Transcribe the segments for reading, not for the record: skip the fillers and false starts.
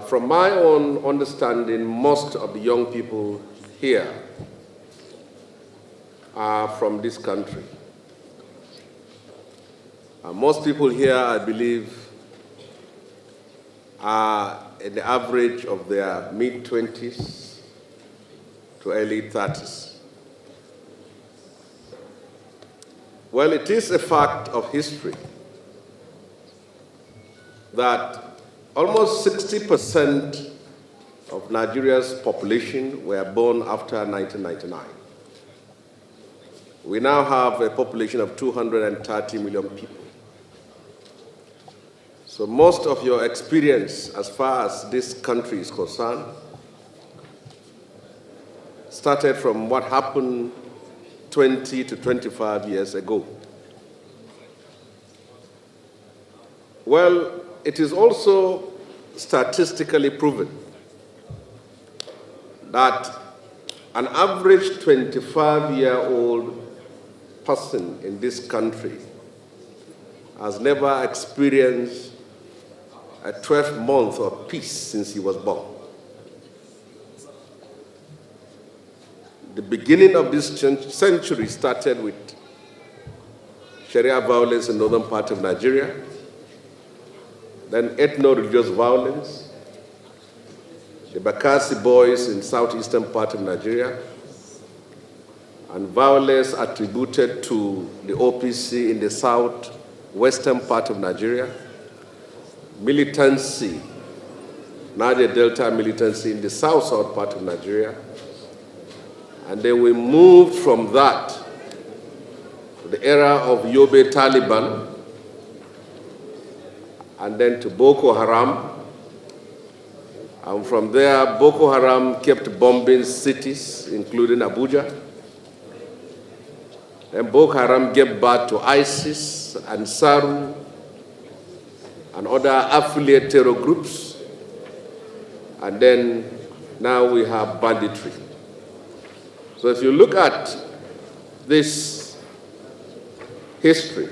From my own understanding, most of the young people here are from this country. Most people here, I believe, are in the average of their mid-20s to early 30s. Well, it is a fact of history that almost 60% of Nigeria's population were born after 1999. We now have a population of 230 million people. So most of your experience as far as this country is concerned started from what happened 20 to 25 years ago. Well, it is also statistically proven that an average 25-year-old person in this country has never experienced a 12-month of peace since he was born. The beginning of this century started with Sharia violence in the northern part of Nigeria, then ethno-religious violence, the Bakassi boys in southeastern part of Nigeria, and violence attributed to the OPC in the southwestern part of Nigeria, militancy, Niger Delta militancy in the south-south part of Nigeria, and then we moved from that to the era of Yobe Taliban, and then to Boko Haram. And from there, Boko Haram kept bombing cities, including Abuja. Then Boko Haram gave birth to ISIS and SARU and other affiliate terror groups. And then now we have banditry. So if you look at this history,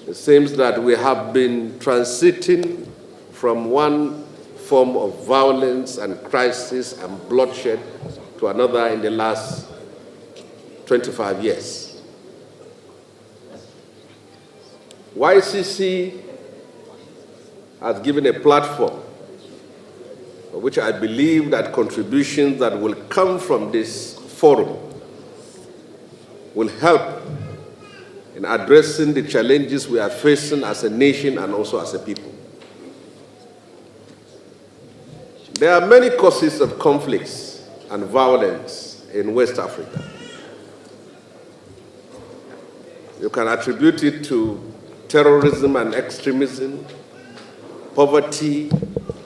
it seems that we have been transiting from one form of violence and crisis and bloodshed to another in the last 25 years. YCC has given a platform for which I believe that contributions that will come from this forum will help in addressing the challenges we are facing as a nation and also as a people. There are many causes of conflicts and violence in West Africa. You can attribute it to terrorism and extremism, poverty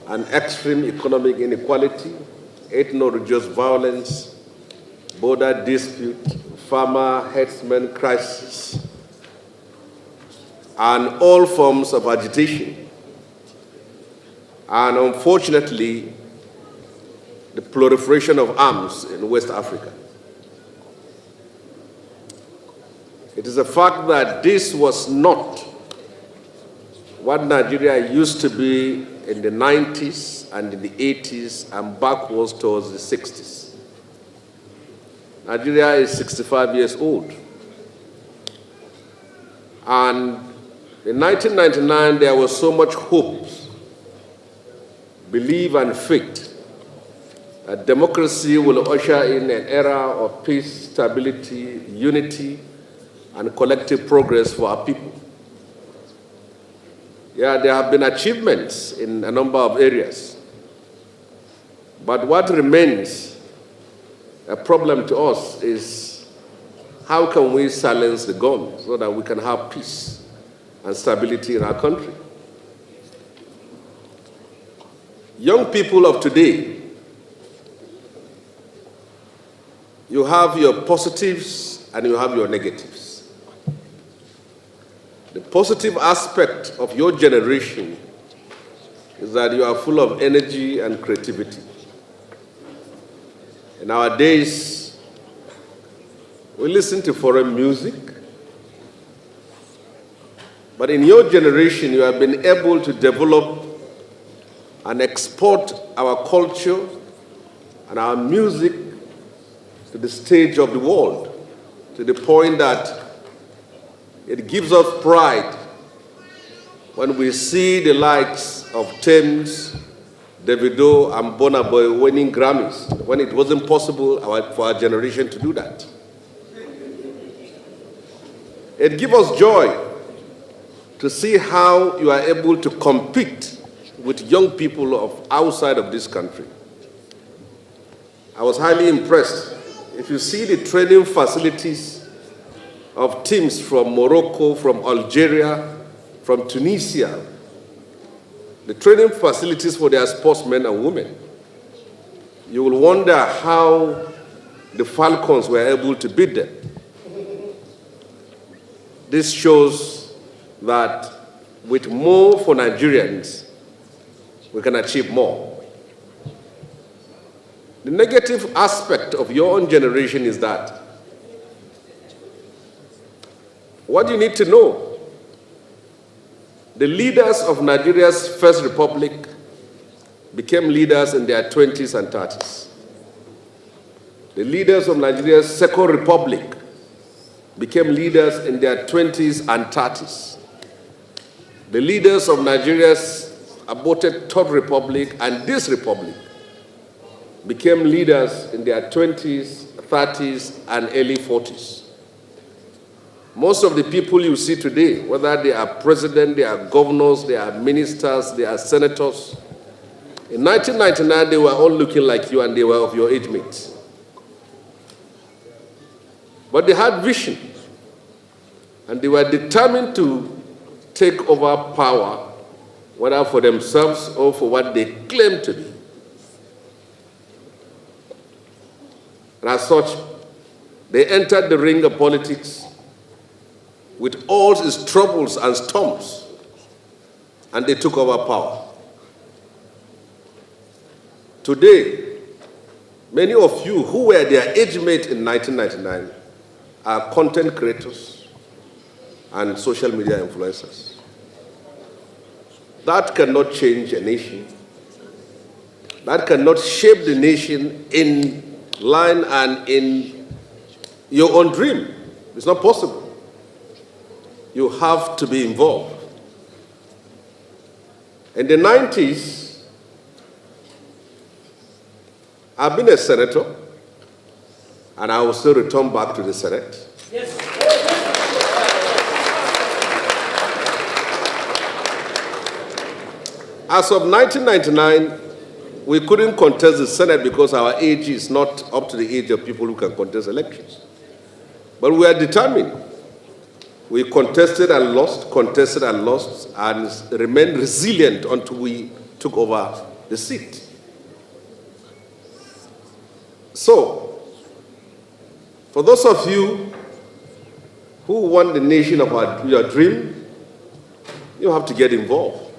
and extreme economic inequality, ethno-religious violence, border dispute, farmer-herdsman crisis, and all forms of agitation. And unfortunately, the proliferation of arms in West Africa. It is a fact that this was not what Nigeria used to be in the 90s and in the 80s and backwards towards the 60s. Nigeria is 65 years old. And in 1999, there was so much hope, belief, and faith that democracy will usher in an era of peace, stability, unity, and collective progress for our people. Yeah, there have been achievements in a number of areas. But what remains a problem to us is how can we silence the gun so that we can have peace and stability in our country? Young people of today, you have your positives and you have your negatives. The positive aspect of your generation is that you are full of energy and creativity. In our days, we listen to foreign music, but in your generation, you have been able to develop and export our culture and our music to the stage of the world, to the point that it gives us pride when we see the likes of Thames, Davido, and Burna Boy winning Grammys, when it wasn't possible for our generation to do that. It gives us joy to see how you are able to compete with young people outside of this country. I was highly impressed. If you see the training facilities of teams from Morocco, from Algeria, from Tunisia, the training facilities for their sportsmen and women, you will wonder how the Falcons were able to beat them. This shows that with more for Nigerians, we can achieve more. The negative aspect of your own generation is that what you need to know, the leaders of Nigeria's First Republic became leaders in their 20s and 30s. The leaders of Nigeria's Second Republic became leaders in their 20s and 30s. The leaders of Nigeria's aborted Third Republic and this republic became leaders in their 20s, 30s, and early 40s. Most of the people you see today, whether they are president, they are governors, they are ministers, they are senators, in 1999, they were all looking like you and they were of your age mates. But they had vision, and they were determined to take over power, whether for themselves or for what they claimed to be. And as such, they entered the ring of politics with all its troubles and storms, and they took over power. Today, many of you who were their age mate in 1999 are content creators and social media influencers. That cannot change a nation. That cannot shape the nation in line and in your own dream. It's not possible. You have to be involved. In the 90s, I've been a senator, and I will still return back to the Senate. Yes. As of 1999, we couldn't contest the Senate because our age is not up to the age of people who can contest elections. But we are determined. We contested and lost, and remained resilient until we took over the seat. So, for those of you who want the nation of your dream, you have to get involved.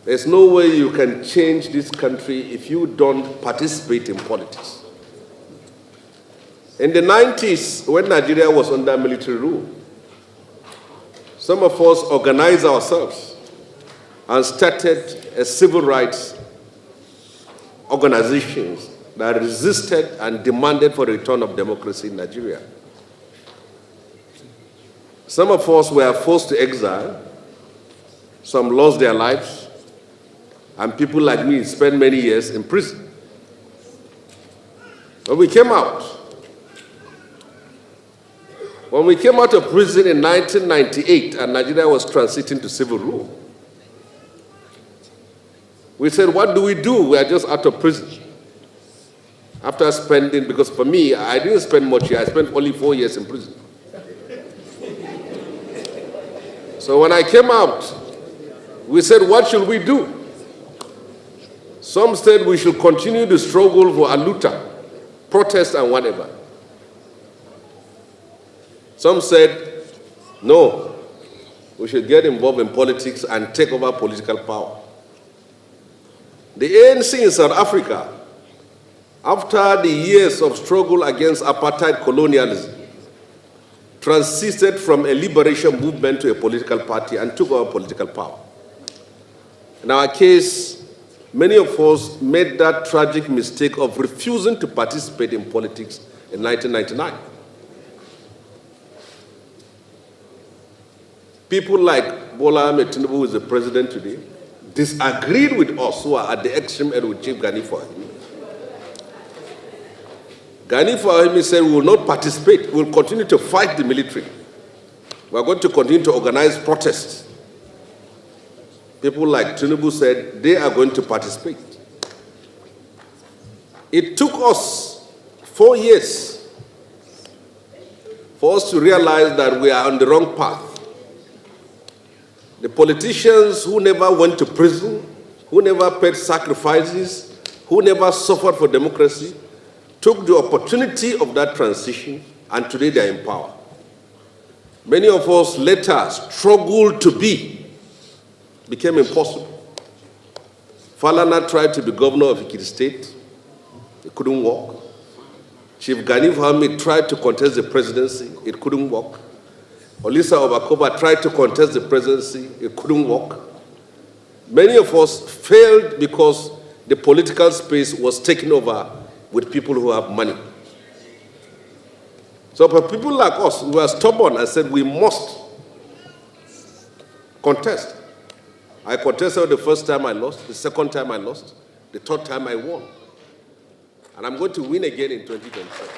There's no way you can change this country if you don't participate in politics. In the 90s, when Nigeria was under military rule, some of us organized ourselves and started a civil rights organizations that resisted and demanded for the return of democracy in Nigeria. Some of us were forced to exile. Some lost their lives. And people like me spent many years in prison. When we came out of prison in 1998 and Nigeria was transiting to civil rule, we said, what do? We are just out of prison. After spending, because for me, I didn't spend much here, I spent only 4 years in prison. So when I came out, we said, what should we do? Some said we should continue the struggle for Aluta, protest and whatever. Some said, no, we should get involved in politics and take over political power. The ANC in South Africa, after the years of struggle against apartheid colonialism, transited from a liberation movement to a political party and took over political power. In our case, many of us made that tragic mistake of refusing to participate in politics in 1999. People like Bola Ahmed Tinubu, who is the president today, disagreed with us who are at the extreme end with Chief Gani Fahimi. Gani Fahimi said, we will not participate, we will continue to fight the military. We are going to continue to organize protests. People like Tinubu said they are going to participate. It took us 4 years for us to realize that we are on the wrong path. The politicians who never went to prison, who never paid sacrifices, who never suffered for democracy, took the opportunity of that transition, and today they are in power. Many of us later struggled to became impossible. Falana tried to be governor of Ekiti State. It couldn't work. Chief Gani Fahimi tried to contest the presidency. It couldn't work. Olisa Obakoba tried to contest the presidency. It couldn't work. Many of us failed because the political space was taken over with people who have money. So for people like us, we were stubborn and said we must contest. I contested the first time I lost, the second time I lost, the third time I won. And I'm going to win again in 2027.